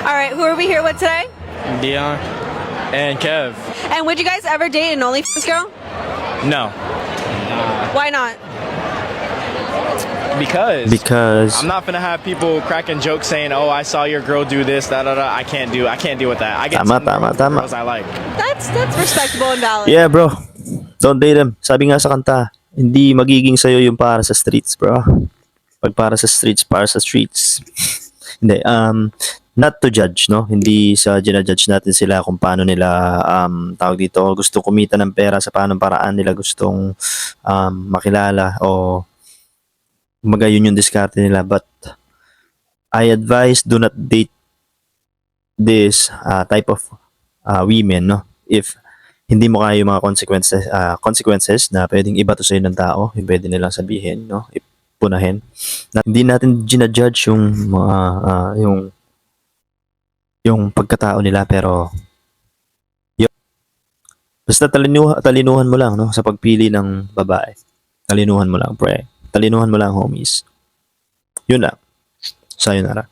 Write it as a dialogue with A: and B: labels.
A: All right, who are we here with today?
B: Dion and Kev.
A: And would you guys ever date an OnlyFans girl?
B: No,
A: Why not?
B: because I'm not gonna have people cracking jokes saying, "Oh, I saw your girl do this." Da da da. I can't deal with that. I get
C: Tama,
B: some
C: tama.
B: girls I like.
A: That's respectable and valid.
C: Yeah, bro. Don't date them. Sabi nga sa kanta, hindi magiging sa'yo yung para sa streets, bro. Pag para sa streets, para sa streets. Hindi, not to judge, no? Hindi sa ginajudge natin sila kung paano nila, tawag dito, gusto kumita ng pera sa paanong paraan nila gustong makilala o magayon yung diskarte nila. But I advise do not date this type of women, no? If hindi mo kaya yung mga consequences na pwedeng ibato sa'yo ng tao, yung pwede nilang sabihin, no? Ipunahin. Na, hindi natin ginajudge yung mga yung pagkatao nila, pero yun, basta talinuhan mo lang, no, sa pagpili ng babae. Talinuhan mo lang, pre. Talinuhan mo lang, homies. Yun lang. Sayonara.